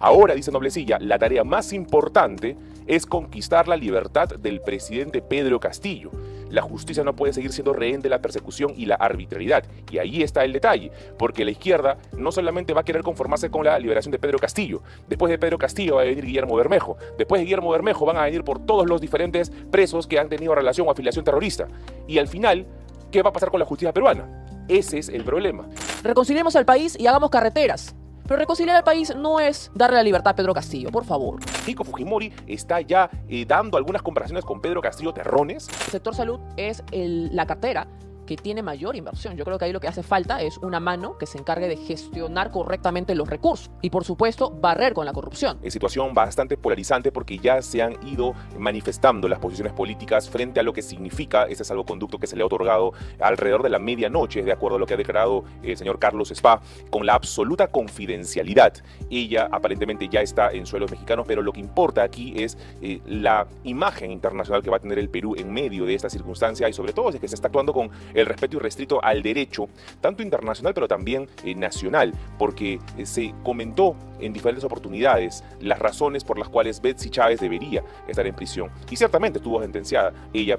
Ahora, dice Noblecilla, la tarea más importante es conquistar la libertad del presidente Pedro Castillo. La justicia no puede seguir siendo rehén de la persecución y la arbitrariedad. Y ahí está el detalle, porque la izquierda no solamente va a querer conformarse con la liberación de Pedro Castillo. Después de Pedro Castillo va a venir Guillermo Bermejo. Después de Guillermo Bermejo van a venir por todos los diferentes presos que han tenido relación o afiliación terrorista. Y al final, ¿qué va a pasar con la justicia peruana? Ese es el problema. Reconciliemos al país y hagamos carreteras. Pero reconciliar al país no es darle la libertad a Pedro Castillo, por favor. Keiko Fujimori está ya dando algunas comparaciones con Pedro Castillo terrones. El sector salud es la cartera que tiene mayor inversión. Yo creo que ahí lo que hace falta es una mano que se encargue de gestionar correctamente los recursos y, por supuesto, barrer con la corrupción. Es situación bastante polarizante porque ya se han ido manifestando las posiciones políticas frente a lo que significa ese salvoconducto que se le ha otorgado alrededor de la medianoche, de acuerdo a lo que ha declarado el señor Carlos Spa, con la absoluta confidencialidad. Ella aparentemente ya está en suelos mexicanos, pero lo que importa aquí es la imagen internacional que va a tener el Perú en medio de esta circunstancia y sobre todo es que se está actuando con el respeto irrestricto al derecho, tanto internacional pero también nacional, porque se comentó en diferentes oportunidades las razones por las cuales Betsy Chávez debería estar en prisión. Y ciertamente estuvo sentenciada. Ella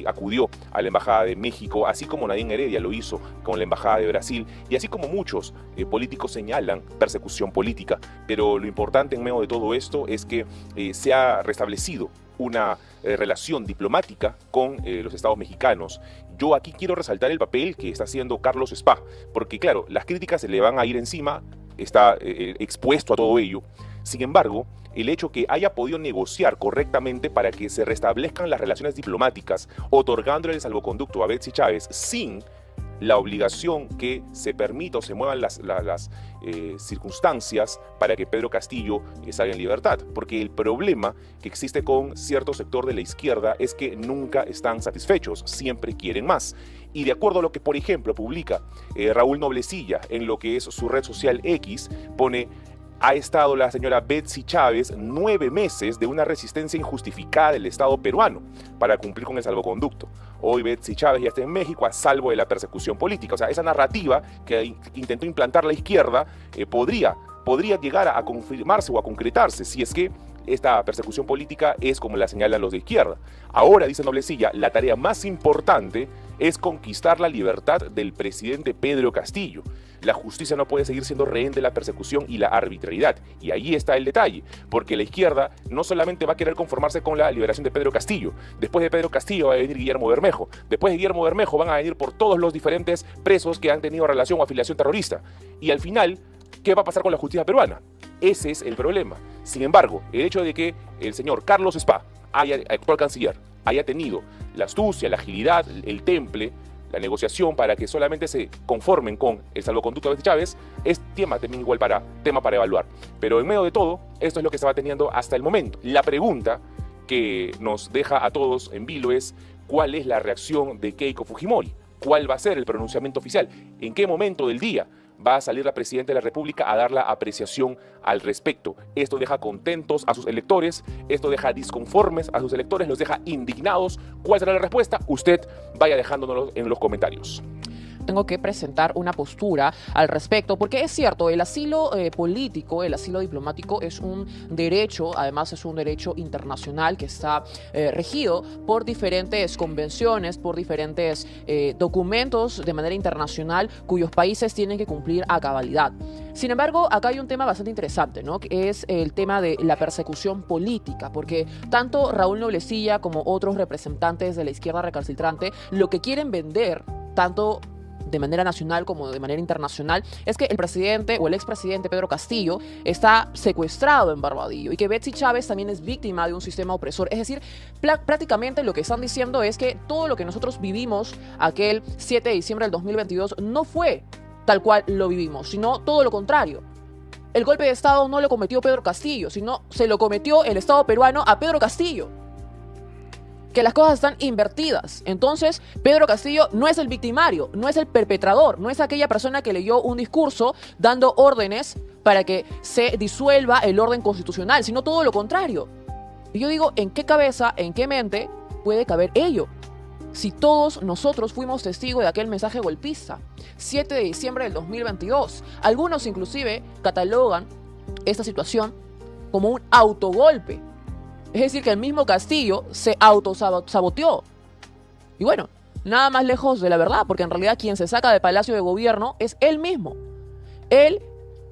acudió a la Embajada de México, así como Nadine Heredia lo hizo con la Embajada de Brasil, y así como muchos políticos señalan persecución política. Pero lo importante en medio de todo esto es que se ha restablecido una relación diplomática con los estados mexicanos. Yo aquí quiero resaltar el papel que está haciendo Carlos Spa, porque claro, las críticas se le van a ir encima, está expuesto a todo ello. Sin embargo, el hecho que haya podido negociar correctamente para que se restablezcan las relaciones diplomáticas, otorgándole el salvoconducto a Betsy Chávez sin la obligación que se permita o se muevan las circunstancias para que Pedro Castillo salga en libertad. Porque el problema que existe con cierto sector de la izquierda es que nunca están satisfechos, siempre quieren más. Y de acuerdo a lo que, por ejemplo, publica Raúl Noblecilla en lo que es su red social X, pone: ha estado la señora Betsy Chávez 9 meses de una resistencia injustificada del Estado peruano para cumplir con el salvoconducto. Hoy Betsy Chávez ya está en México a salvo de la persecución política. O sea, esa narrativa que intentó implantar la izquierda podría llegar a confirmarse o a concretarse si es que esta persecución política es como la señalan los de izquierda. Ahora, dice Noblecilla, la tarea más importante es conquistar la libertad del presidente Pedro Castillo. La justicia no puede seguir siendo rehén de la persecución y la arbitrariedad. Y ahí está el detalle, porque la izquierda no solamente va a querer conformarse con la liberación de Pedro Castillo. Después de Pedro Castillo va a venir Guillermo Bermejo. Después de Guillermo Bermejo van a venir por todos los diferentes presos que han tenido relación o afiliación terrorista. Y al final, ¿qué va a pasar con la justicia peruana? Ese es el problema. Sin embargo, el hecho de que el señor Carlos Spa, actual canciller, haya tenido la astucia, la agilidad, el temple, la negociación para que solamente se conformen con el salvoconducto de Betsy Chávez, es tema también igual tema para evaluar. Pero en medio de todo, esto es lo que se va teniendo hasta el momento. La pregunta que nos deja a todos en vilo es: ¿cuál es la reacción de Keiko Fujimori? ¿Cuál va a ser el pronunciamiento oficial? ¿En qué momento del día va a salir la Presidenta de la República a dar la apreciación al respecto? Esto deja contentos a sus electores, esto deja disconformes a sus electores, los deja indignados. ¿Cuál será la respuesta? Usted vaya dejándonos en los comentarios. Tengo que presentar una postura al respecto, porque es cierto, el asilo político, el asilo diplomático es un derecho, además es un derecho internacional que está regido por diferentes convenciones, por diferentes documentos de manera internacional cuyos países tienen que cumplir a cabalidad. Sin embargo, acá hay un tema bastante interesante, ¿no? Que es el tema de la persecución política, porque tanto Raúl Noblecilla como otros representantes de la izquierda recalcitrante lo que quieren vender, tanto de manera nacional como de manera internacional, es que el presidente o el expresidente Pedro Castillo está secuestrado en Barbadillo y que Betsy Chávez también es víctima de un sistema opresor. Es decir, prácticamente lo que están diciendo es que todo lo que nosotros vivimos aquel 7 de diciembre del 2022 no fue tal cual lo vivimos, sino todo lo contrario. El golpe de Estado no lo cometió Pedro Castillo, sino se lo cometió el Estado peruano a Pedro Castillo. Que las cosas están invertidas. Entonces, Pedro Castillo no es el victimario, no es el perpetrador, no es aquella persona que leyó un discurso dando órdenes para que se disuelva el orden constitucional, sino todo lo contrario. Y yo digo, ¿en qué cabeza, en qué mente puede caber ello? Si todos nosotros fuimos testigos de aquel mensaje golpista, 7 de diciembre del 2022. Algunos inclusive catalogan esta situación como un autogolpe. Es decir, que el mismo Castillo se autosaboteó. Y bueno, nada más lejos de la verdad, porque en realidad quien se saca de Palacio de Gobierno es él mismo. Él,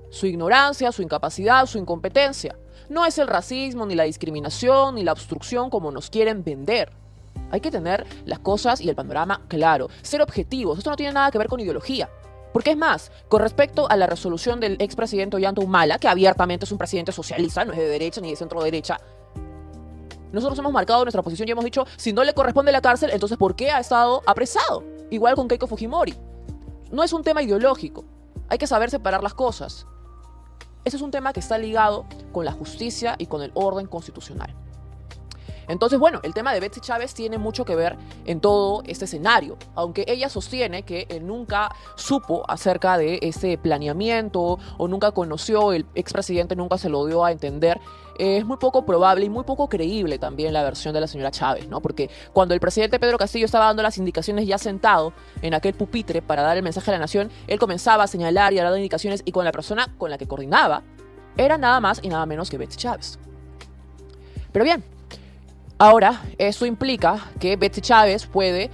su ignorancia, su incapacidad, su incompetencia. No es el racismo, ni la discriminación, ni la obstrucción como nos quieren vender. Hay que tener las cosas y el panorama claro, ser objetivos. Esto no tiene nada que ver con ideología. Porque es más, con respecto a la resolución del expresidente Ollanta Humala, que abiertamente es un presidente socialista, no es de derecha ni de centro derecha, nosotros hemos marcado nuestra posición y hemos dicho, si no le corresponde la cárcel, entonces ¿por qué ha estado apresado? Igual con Keiko Fujimori. No es un tema ideológico. Hay que saber separar las cosas. Ese es un tema que está ligado con la justicia y con el orden constitucional. Entonces, bueno, el tema de Betsy Chávez tiene mucho que ver en todo este escenario, aunque ella sostiene que nunca supo acerca de ese planeamiento o nunca conoció, el expresidente nunca se lo dio a entender. Es muy poco probable y muy poco creíble también la versión de la señora Chávez, ¿no? Porque cuando el presidente Pedro Castillo estaba dando las indicaciones ya sentado en aquel pupitre para dar el mensaje a la nación, él comenzaba a señalar y a dar indicaciones y con la persona con la que coordinaba era nada más y nada menos que Betsy Chávez. Pero bien, ahora eso implica que Betsy Chávez puede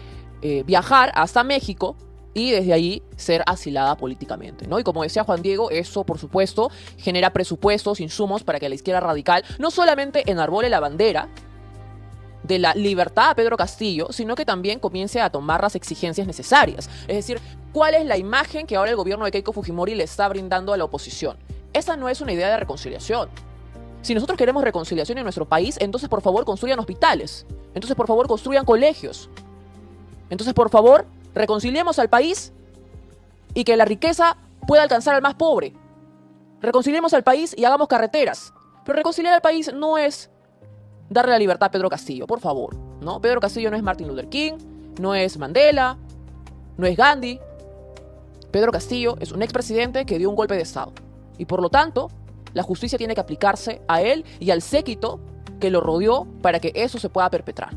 viajar hasta México y desde allí ser asilada políticamente, ¿no? Y como decía Juan Diego, eso por supuesto genera presupuestos, insumos para que la izquierda radical no solamente enarbole la bandera de la libertad a Pedro Castillo, sino que también comience a tomar las exigencias necesarias. Es decir, ¿cuál es la imagen que ahora el gobierno de Keiko Fujimori le está brindando a la oposición? Esa no es una idea de reconciliación. Si nosotros queremos reconciliación en nuestro país, entonces por favor construyan hospitales. Entonces por favor construyan colegios. Entonces por favor reconciliemos al país y que la riqueza pueda alcanzar al más pobre. Reconciliemos al país y hagamos carreteras. Pero reconciliar al país no es darle la libertad a Pedro Castillo, por favor, ¿no? Pedro Castillo no es Martin Luther King, no es Mandela, no es Gandhi. Pedro Castillo es un expresidente que dio un golpe de Estado. Y por lo tanto, la justicia tiene que aplicarse a él y al séquito que lo rodeó para que eso se pueda perpetrar.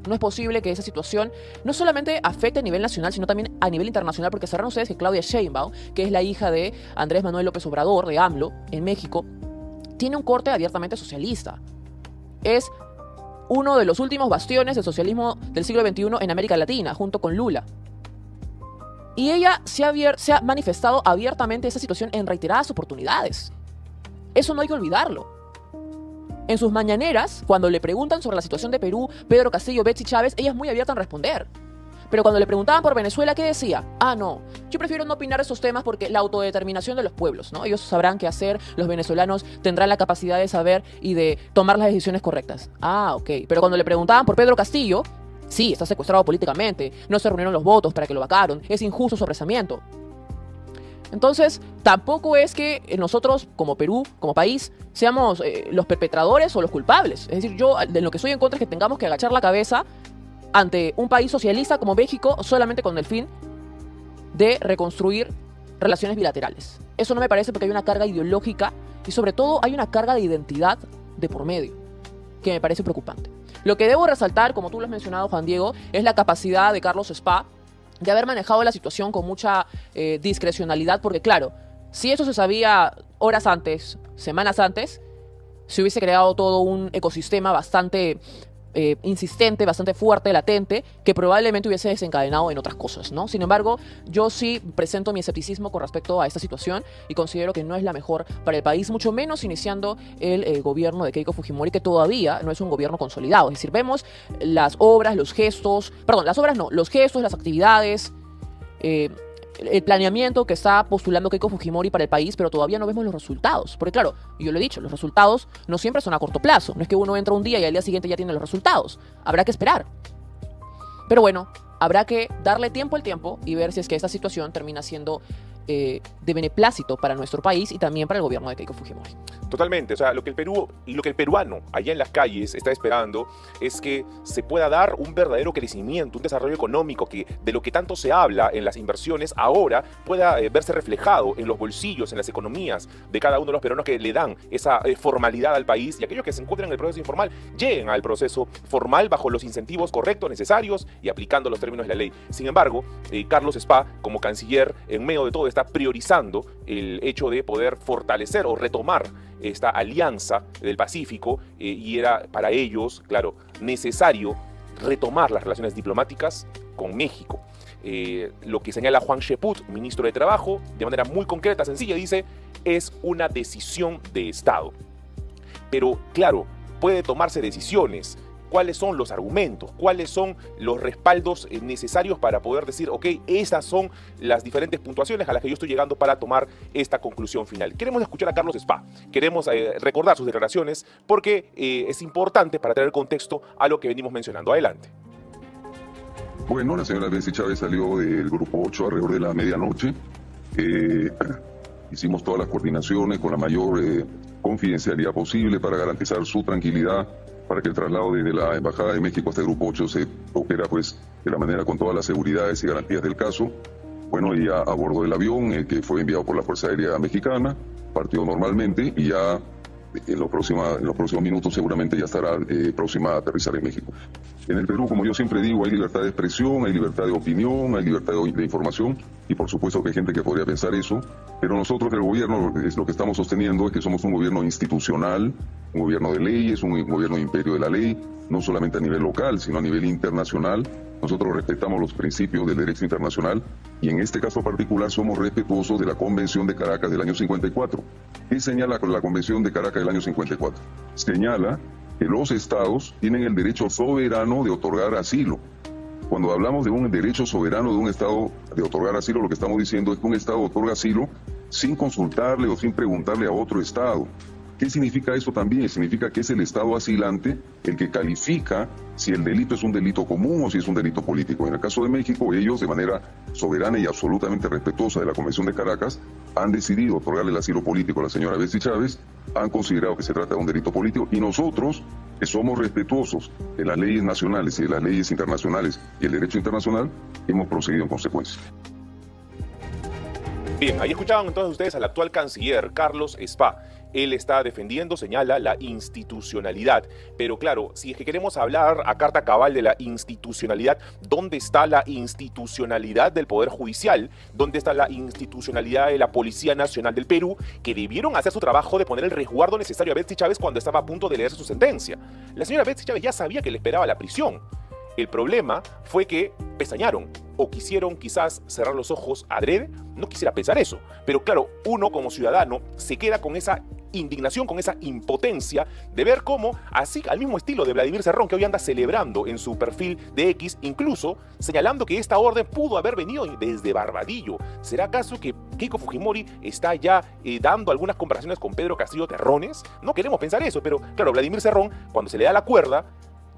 No es posible que esa situación no solamente afecte a nivel nacional, sino también a nivel internacional, porque sabrán ustedes que Claudia Sheinbaum, que es la hija de Andrés Manuel López Obrador, de AMLO, en México, tiene un corte abiertamente socialista. Es uno de los últimos bastiones del socialismo del siglo XXI en América Latina, junto con Lula. Y ella se ha manifestado abiertamente esa situación en reiteradas oportunidades. Eso no hay que olvidarlo. En sus mañaneras, cuando le preguntan sobre la situación de Perú, Pedro Castillo, Betsy Chávez, ella es muy abierta en responder. Pero cuando le preguntaban por Venezuela, ¿qué decía? Ah, no, yo prefiero no opinar esos temas porque la autodeterminación de los pueblos, ¿no? Ellos sabrán qué hacer, los venezolanos tendrán la capacidad de saber y de tomar las decisiones correctas. Ah, ok. Pero cuando le preguntaban por Pedro Castillo, sí, está secuestrado políticamente, no se reunieron los votos para que lo vacaron, es injusto su apresamiento. Entonces, tampoco es que nosotros, como Perú, como país, seamos los perpetradores o los culpables. Es decir, yo de lo que soy en contra es que tengamos que agachar la cabeza ante un país socialista como México solamente con el fin de reconstruir relaciones bilaterales. Eso no me parece porque hay una carga ideológica y sobre todo hay una carga de identidad de por medio que me parece preocupante. Lo que debo resaltar, como tú lo has mencionado, Juan Diego, es la capacidad de Carlos Spa de haber manejado la situación con mucha discrecionalidad, porque claro, si eso se sabía horas antes, semanas antes, se hubiese creado todo un ecosistema bastante insistente, bastante fuerte, latente, que probablemente hubiese desencadenado en otras cosas, ¿no? Sin embargo, yo sí presento mi escepticismo con respecto a esta situación y considero que no es la mejor para el país, mucho menos iniciando el gobierno de Keiko Fujimori, que todavía no es un gobierno consolidado. Es decir, vemos las obras, los gestos, perdón, las obras no, los gestos, las actividades, el planeamiento que está postulando Keiko Fujimori para el país, pero todavía no vemos los resultados. Porque claro, yo lo he dicho, los resultados no siempre son a corto plazo. No es que uno entra un día y al día siguiente ya tiene los resultados. Habrá que esperar. Pero bueno, habrá que darle tiempo al tiempo y ver si es que esta situación termina siendo de beneplácito para nuestro país y también para el gobierno de Keiko Fujimori. Totalmente, o sea, lo que el peruano allá en las calles está esperando es que se pueda dar un verdadero crecimiento, un desarrollo económico que de lo que tanto se habla en las inversiones ahora pueda verse reflejado en los bolsillos, en las economías de cada uno de los peruanos que le dan esa formalidad al país, y aquellos que se encuentran en el proceso informal lleguen al proceso formal bajo los incentivos correctos, necesarios y aplicando los términos de la ley. Sin embargo, Carlos Spa, como canciller, en medio de toda esta está priorizando el hecho de poder fortalecer o retomar esta alianza del Pacífico y era para ellos, claro, necesario retomar las relaciones diplomáticas con México. Lo que señala Juan Cheput, ministro de Trabajo, de manera muy concreta, sencilla, dice, es una decisión de Estado. Pero claro, puede tomarse decisiones. ¿Cuáles son los argumentos? ¿Cuáles son los respaldos necesarios para poder decir, ok, esas son las diferentes puntuaciones a las que yo estoy llegando para tomar esta conclusión final? Queremos escuchar a Carlos Spa, queremos recordar sus declaraciones porque es importante para traer contexto a lo que venimos mencionando. Adelante. Bueno, la señora Betsy Chávez salió del Grupo 8 alrededor de la medianoche. Hicimos todas las coordinaciones con la mayor confidencialidad posible para garantizar su tranquilidad, para que el traslado desde la Embajada de México hasta el Grupo 8 se opera pues de la manera con todas las seguridades y garantías del caso. Bueno, ella a bordo del avión que fue enviado por la Fuerza Aérea Mexicana, partió normalmente y ya en los próximos minutos seguramente ya estará próxima a aterrizar en México. En el Perú, como yo siempre digo, hay libertad de expresión, hay libertad de opinión, hay libertad de información y por supuesto que hay gente que podría pensar eso, pero nosotros el gobierno es lo que estamos sosteniendo es que somos un gobierno institucional, un gobierno de leyes, un gobierno de imperio de la ley, no solamente a nivel local, sino a nivel internacional. Nosotros respetamos los principios del derecho internacional y en este caso particular somos respetuosos de la Convención de Caracas del año 54. ¿Qué señala la Convención de Caracas del año 54? Señala que los estados tienen el derecho soberano de otorgar asilo. Cuando hablamos de un derecho soberano de un estado de otorgar asilo, lo que estamos diciendo es que un estado otorga asilo sin consultarle o sin preguntarle a otro estado. ¿Qué significa eso también? Significa que es el Estado asilante el que califica si el delito es un delito común o si es un delito político. En el caso de México, ellos, de manera soberana y absolutamente respetuosa de la Convención de Caracas, han decidido otorgarle el asilo político a la señora Betsy Chávez, han considerado que se trata de un delito político y nosotros, que somos respetuosos de las leyes nacionales y de las leyes internacionales y el derecho internacional, hemos procedido en consecuencia. Bien, ahí escuchaban entonces ustedes al actual canciller, Carlos Spa. Él está defendiendo, señala, la institucionalidad. Pero claro, si es que queremos hablar a carta cabal de la institucionalidad, ¿dónde está la institucionalidad del Poder Judicial? ¿Dónde está la institucionalidad de la Policía Nacional del Perú? Que debieron hacer su trabajo de poner el resguardo necesario a Betsy Chávez cuando estaba a punto de leerse su sentencia. La señora Betsy Chávez ya sabía que le esperaba la prisión. El problema fue que pestañaron o quisieron quizás cerrar los ojos adrede. No quisiera pensar eso, pero claro, uno como ciudadano se queda con esa indignación, con esa impotencia de ver cómo, así al mismo estilo de Vladimir Cerrón, que hoy anda celebrando en su perfil de X, incluso señalando que esta orden pudo haber venido desde Barbadillo. ¿Será acaso que Keiko Fujimori está ya dando algunas comparaciones con Pedro Castillo Terrones? No queremos pensar eso, pero claro, Vladimir Cerrón, cuando se le da la cuerda,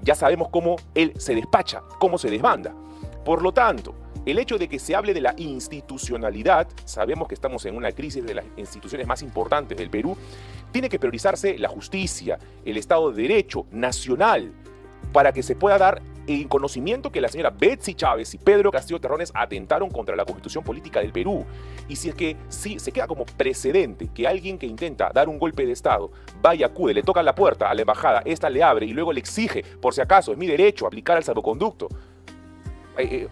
ya sabemos cómo él se despacha, cómo se desbanda. Por lo tanto, el hecho de que se hable de la institucionalidad, sabemos que estamos en una crisis de las instituciones más importantes del Perú, tiene que priorizarse la justicia, el Estado de Derecho nacional, para que se pueda dar el conocimiento que la señora Betsy Chávez y Pedro Castillo Terrones atentaron contra la Constitución Política del Perú. Y si es que sí se queda como precedente que alguien que intenta dar un golpe de Estado vaya, acude, le toca la puerta a la embajada, esta le abre y luego le exige, por si acaso, es mi derecho aplicar el salvoconducto,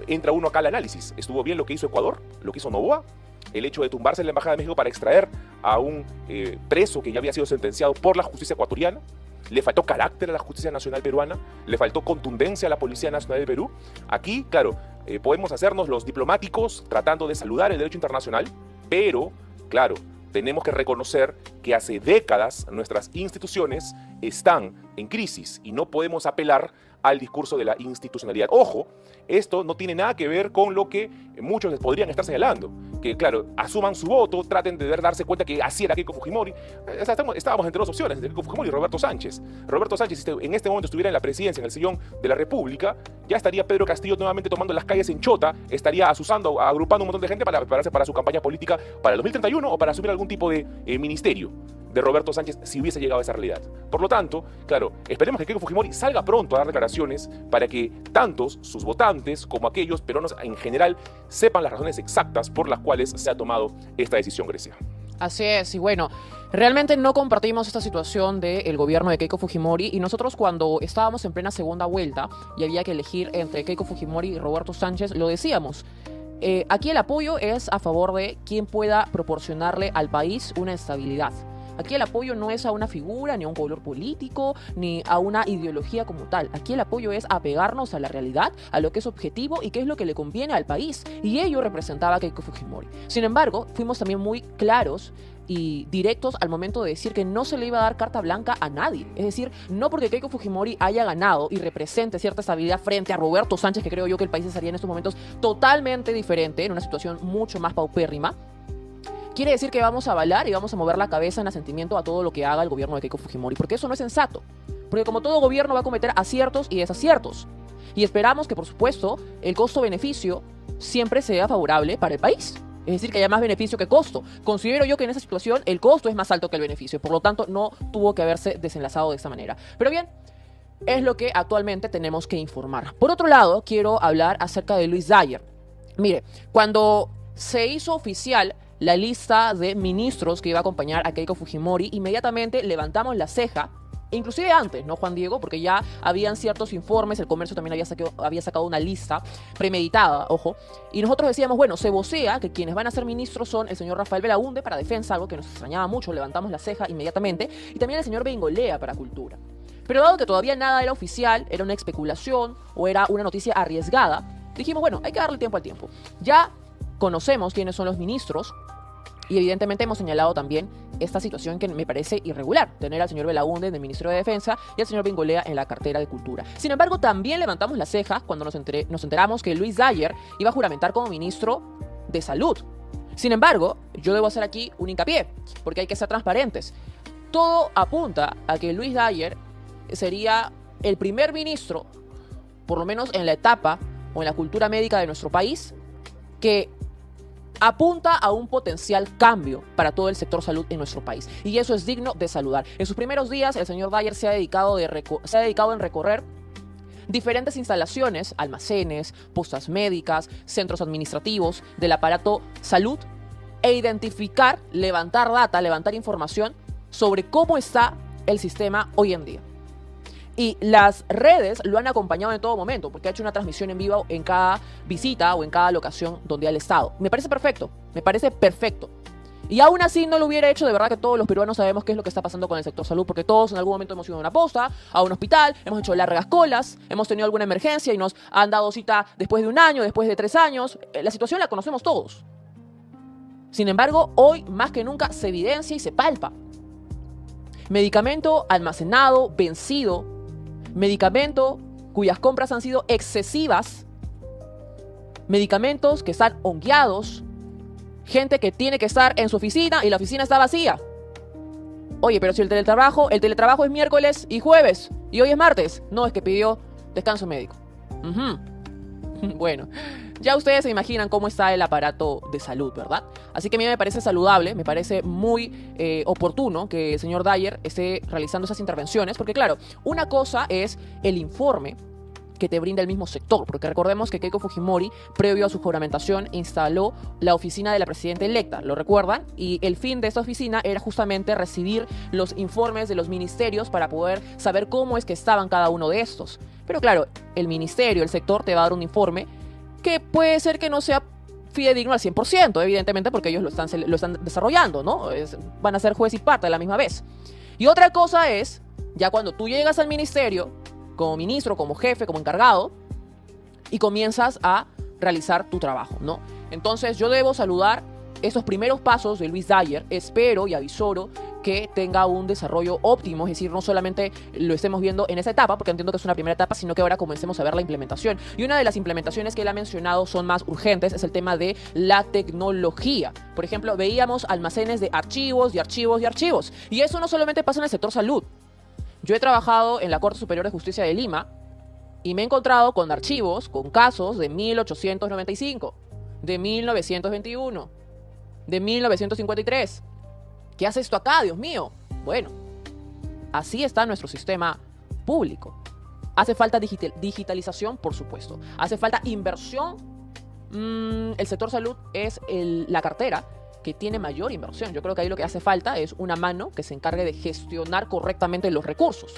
entra uno acá al análisis. ¿Estuvo bien lo que hizo Ecuador? ¿Lo que hizo Noboa? El hecho de tumbarse en la Embajada de México para extraer a un preso que ya había sido sentenciado por la justicia ecuatoriana. Le faltó carácter a la justicia nacional peruana, le faltó contundencia a la Policía Nacional del Perú. Aquí, claro, podemos hacernos los diplomáticos tratando de saludar el derecho internacional, pero, claro, tenemos que reconocer que hace décadas nuestras instituciones están en crisis y no podemos apelar al discurso de la institucionalidad. Ojo, esto no tiene nada que ver con lo que muchos les podrían estar señalando. Que, claro, asuman su voto, traten de darse cuenta que así era Keiko Fujimori. Estábamos entre dos opciones, entre Keiko Fujimori y Roberto Sánchez. Roberto Sánchez, si en este momento estuviera en la presidencia, en el sillón de la República, ya estaría Pedro Castillo nuevamente tomando las calles en Chota, estaría asusando, agrupando un montón de gente para prepararse para su campaña política para el 2031 o para asumir algún tipo de ministerio de Roberto Sánchez si hubiese llegado a esa realidad. Por lo tanto, claro, esperemos que Keiko Fujimori salga pronto a dar declaraciones para que tantos sus votantes como aquellos peruanos en general sepan las razones exactas por las cuales se ha tomado esta decisión, Grecia. Así es, y bueno, realmente no compartimos esta situación del gobierno de Keiko Fujimori y nosotros cuando estábamos en plena segunda vuelta y había que elegir entre Keiko Fujimori y Roberto Sánchez, lo decíamos. aquí el apoyo es a favor de quien pueda proporcionarle al país una estabilidad. Aquí el apoyo no es a una figura, ni a un color político, ni a una ideología como tal. Aquí el apoyo es apegarnos a la realidad, a lo que es objetivo y qué es lo que le conviene al país. Y ello representaba a Keiko Fujimori. Sin embargo, fuimos también muy claros y directos al momento de decir que no se le iba a dar carta blanca a nadie. Es decir, no porque Keiko Fujimori haya ganado y represente cierta estabilidad frente a Roberto Sánchez, que creo yo que el país estaría en estos momentos totalmente diferente, en una situación mucho más paupérrima, quiere decir que vamos a avalar y vamos a mover la cabeza en asentimiento a todo lo que haga el gobierno de Keiko Fujimori, porque eso no es sensato. Porque como todo gobierno va a cometer aciertos y desaciertos. Y esperamos que, por supuesto, el costo-beneficio siempre sea favorable para el país. Es decir, que haya más beneficio que costo. Considero yo que en esa situación el costo es más alto que el beneficio. Por lo tanto, no tuvo que haberse desenlazado de esta manera. Pero bien, es lo que actualmente tenemos que informar. Por otro lado, quiero hablar acerca de Luis Dyer. Mire, cuando se hizo oficial la lista de ministros que iba a acompañar a Keiko Fujimori, inmediatamente levantamos la ceja, inclusive antes, ¿no, Juan Diego? Porque ya habían ciertos informes, el comercio también había sacado una lista premeditada, ojo, y nosotros decíamos, bueno, se vocea que quienes van a ser ministros son el señor Rafael Belaúnde para Defensa, algo que nos extrañaba mucho, levantamos la ceja inmediatamente, y también el señor Bengolea para Cultura. Pero dado que todavía nada era oficial, era una especulación o era una noticia arriesgada, dijimos, bueno, hay que darle tiempo al tiempo. Ya conocemos quiénes son los ministros y evidentemente hemos señalado también esta situación que me parece irregular, tener al señor Belaúnde en el Ministerio de Defensa y al señor Bengolea en la cartera de Cultura. Sin embargo, también levantamos las cejas cuando nos enteramos que Luis Dyer iba a juramentar como ministro de Salud. Sin embargo, yo debo hacer aquí un hincapié, porque hay que ser transparentes. Todo apunta a que Luis Dyer sería el primer ministro, por lo menos en la etapa o en la cultura médica de nuestro país, que apunta a un potencial cambio para todo el sector salud en nuestro país. Y eso es digno de saludar. En sus primeros días, el señor Dyer se ha dedicado en recorrer diferentes instalaciones, almacenes, postas médicas, centros administrativos del aparato salud e identificar, levantar data, levantar información sobre cómo está el sistema hoy en día. Y las redes lo han acompañado en todo momento, porque ha hecho una transmisión en vivo en cada visita o en cada locación donde ha estado. Me parece perfecto, me parece perfecto. Y aún así no lo hubiera hecho, de verdad que todos los peruanos sabemos qué es lo que está pasando con el sector salud, porque todos en algún momento hemos ido a una posta, a un hospital, hemos hecho largas colas, hemos tenido alguna emergencia y nos han dado cita después de un año, después de 3 años. La situación la conocemos todos. Sin embargo, hoy más que nunca se evidencia y se palpa. Medicamento almacenado, vencido, medicamento cuyas compras han sido excesivas, medicamentos que están hongueados, gente que tiene que estar en su oficina y la oficina está vacía. Oye, pero si el teletrabajo es miércoles y jueves y hoy es martes. No, es que pidió descanso médico. Bueno, ya ustedes se imaginan cómo está el aparato de salud, ¿verdad? Así que a mí me parece saludable, me parece muy oportuno que el señor Dyer esté realizando esas intervenciones, porque claro, una cosa es el informe que te brinda el mismo sector, porque recordemos que Keiko Fujimori, previo a su juramentación, instaló la oficina de la presidenta electa, ¿lo recuerdan? Y el fin de esta oficina era justamente recibir los informes de los ministerios para poder saber cómo es que estaban cada uno de estos. Pero claro, el ministerio, el sector te va a dar un informe que puede ser que no sea fidedigno al 100%, evidentemente, porque ellos lo están desarrollando, ¿no? Van a ser juez y parte a la misma vez. Y otra cosa es, ya cuando tú llegas al ministerio, como ministro, como jefe, como encargado, y comienzas a realizar tu trabajo, ¿no? Entonces yo debo saludar estos primeros pasos de Luis Dyer. Espero y avisoro que tenga un desarrollo óptimo, es decir, no solamente lo estemos viendo en esa etapa, porque entiendo que es una primera etapa, sino que ahora comencemos a ver la implementación. Y una de las implementaciones que él ha mencionado son más urgentes, es el tema de la tecnología. Por ejemplo, veíamos almacenes de archivos y archivos y archivos. Y eso no solamente pasa en el sector salud. Yo he trabajado en la Corte Superior de Justicia de Lima y me he encontrado con archivos, con casos de 1895, de 1921, de 1953. ¿Qué hace esto acá, Dios mío? Bueno, así está nuestro sistema público. Hace falta digitalización, por supuesto. Hace falta inversión. El sector salud es la cartera que tiene mayor inversión. Yo creo que ahí lo que hace falta es una mano que se encargue de gestionar correctamente los recursos.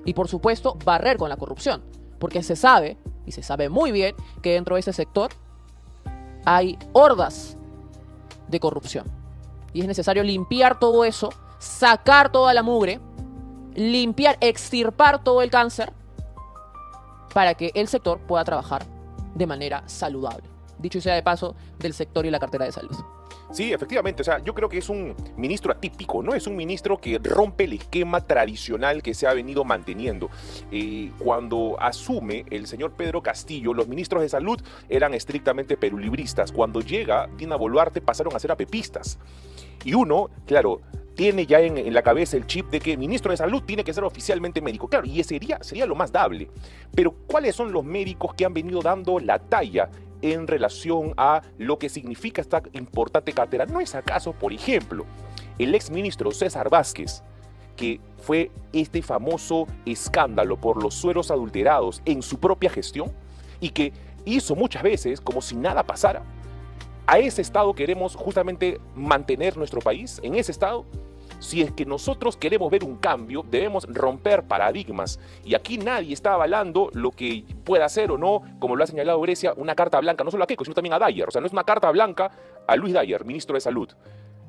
Y por supuesto, barrer con la corrupción. Porque se sabe, y se sabe muy bien, que dentro de ese sector hay hordas de corrupción. Y es necesario limpiar todo eso, sacar toda la mugre, limpiar, extirpar todo el cáncer para que el sector pueda trabajar de manera saludable. Dicho sea de paso, del sector y la cartera de salud. Sí, efectivamente, o sea, yo creo que es un ministro atípico, ¿no? Es un ministro que rompe el esquema tradicional que se ha venido manteniendo. Cuando asume el señor Pedro Castillo, los ministros de salud eran estrictamente perulibristas. Cuando llega Dina Boluarte pasaron a ser apepistas. Y uno, claro, tiene ya en la cabeza el chip de que el ministro de salud tiene que ser oficialmente médico. Claro, y sería lo más dable. Pero ¿cuáles son los médicos que han venido dando la talla en relación a lo que significa esta importante cartera? ¿No es acaso, por ejemplo, el exministro César Vázquez, que fue este famoso escándalo por los sueros adulterados en su propia gestión y que hizo muchas veces como si nada pasara? ¿A ese estado queremos justamente mantener nuestro país? ¿En ese estado? Si es que nosotros queremos ver un cambio, debemos romper paradigmas. Y aquí nadie está avalando lo que pueda ser o no, como lo ha señalado Grecia, una carta blanca, no solo a Keiko, sino también a Dyer. O sea, no es una carta blanca a Luis Dyer, ministro de Salud.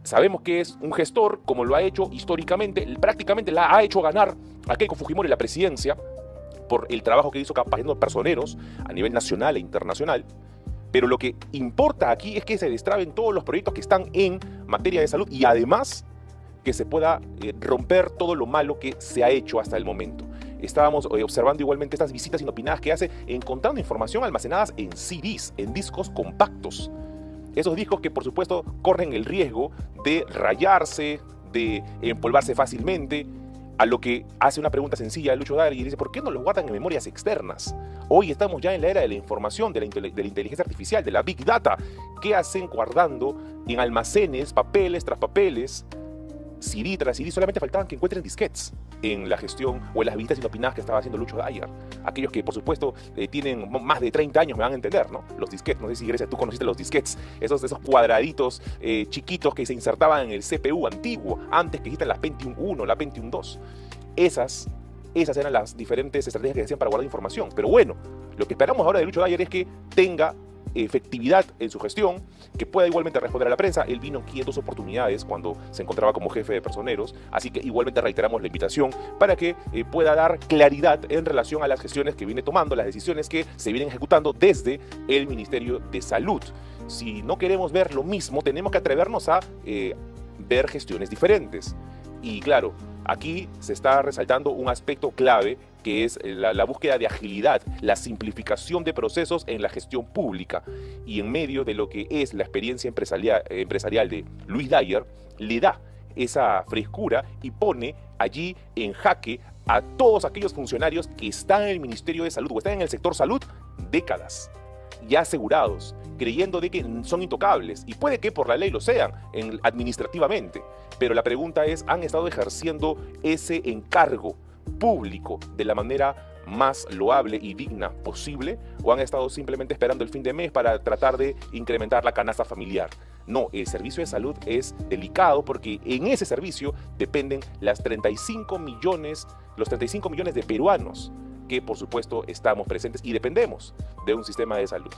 Sabemos que es un gestor, como lo ha hecho históricamente, prácticamente la ha hecho ganar a Keiko Fujimori la presidencia por el trabajo que hizo capacitando personeros a nivel nacional e internacional. Pero lo que importa aquí es que se destraben todos los proyectos que están en materia de salud y además que se pueda romper todo lo malo que se ha hecho hasta el momento. Estábamos observando igualmente estas visitas inopinadas que hace, encontrando información almacenadas en CDs, en discos compactos. Esos discos que por supuesto corren el riesgo de rayarse, de empolvarse fácilmente, a lo que hace una pregunta sencilla de Lucho Dyer y dice: ¿por qué no los guardan en memorias externas? Hoy estamos ya en la era de la información, de la inteligencia artificial, de la Big Data. ¿Qué hacen guardando en almacenes, papeles tras papeles, CD tras CD? Solamente faltaban que encuentren disquetes en la gestión o en las visitas inopinadas que estaba haciendo Lucho Dyer. Aquellos que, por supuesto, tienen más de 30 años me van a entender, ¿no? Los disquetes, no sé si Grecia, tú conociste los disquetes, esos cuadraditos chiquitos que se insertaban en el CPU antiguo, antes que existan las Pentium 1, la Pentium 2. Esas eran las diferentes estrategias que hacían para guardar información. Pero bueno, lo que esperamos ahora de Lucho Dyer es que tenga efectividad en su gestión, que pueda igualmente responder a la prensa. Él vino aquí en 2 oportunidades cuando se encontraba como jefe de personeros, así que igualmente reiteramos la invitación para que pueda dar claridad en relación a las gestiones que viene tomando, las decisiones que se vienen ejecutando desde el Ministerio de Salud. Si no queremos ver lo mismo, tenemos que atrevernos a ver gestiones diferentes. Y claro, aquí se está resaltando un aspecto clave, que es la búsqueda de agilidad, la simplificación de procesos en la gestión pública. Y en medio de lo que es la experiencia empresarial de Luis Dyer, le da esa frescura y pone allí en jaque a todos aquellos funcionarios que están en el Ministerio de Salud o están en el sector salud décadas ya asegurados, creyendo de que son intocables, y puede que por la ley lo sean administrativamente, pero la pregunta es: ¿han estado ejerciendo ese encargo público de la manera más loable y digna posible, o han estado simplemente esperando el fin de mes para tratar de incrementar la canasta familiar? No, el servicio de salud es delicado porque en ese servicio dependen los 35 millones de peruanos que por supuesto estamos presentes y dependemos de un sistema de salud.